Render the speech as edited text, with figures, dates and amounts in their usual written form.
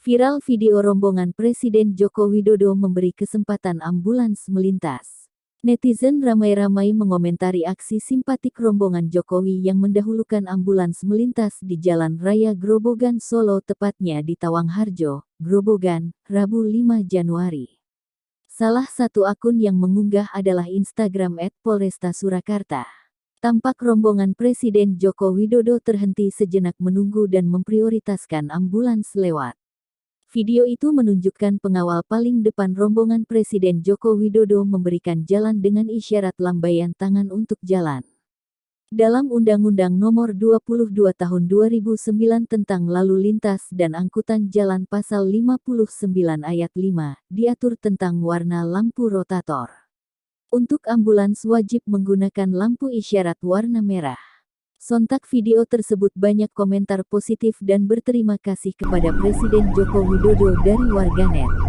Viral video rombongan Presiden Joko Widodo memberi kesempatan ambulans melintas. Netizen ramai-ramai mengomentari aksi simpatik rombongan Jokowi yang mendahulukan ambulans melintas di Jalan Raya Grobogan Solo, tepatnya di Tawangharjo, Grobogan, Rabu 5 Januari. Salah satu akun yang mengunggah adalah Instagram @Polresta Surakarta. Tampak rombongan Presiden Joko Widodo terhenti sejenak menunggu dan memprioritaskan ambulans lewat. Video itu menunjukkan pengawal paling depan rombongan Presiden Joko Widodo memberikan jalan dengan isyarat lambaian tangan untuk jalan. Dalam Undang-Undang Nomor 22 Tahun 2009 tentang Lalu Lintas dan Angkutan Jalan Pasal 59 Ayat 5, diatur tentang warna lampu rotator. Untuk ambulans wajib menggunakan lampu isyarat warna merah. Sontak video tersebut banyak komentar positif dan berterima kasih kepada Presiden Joko Widodo dari warganet.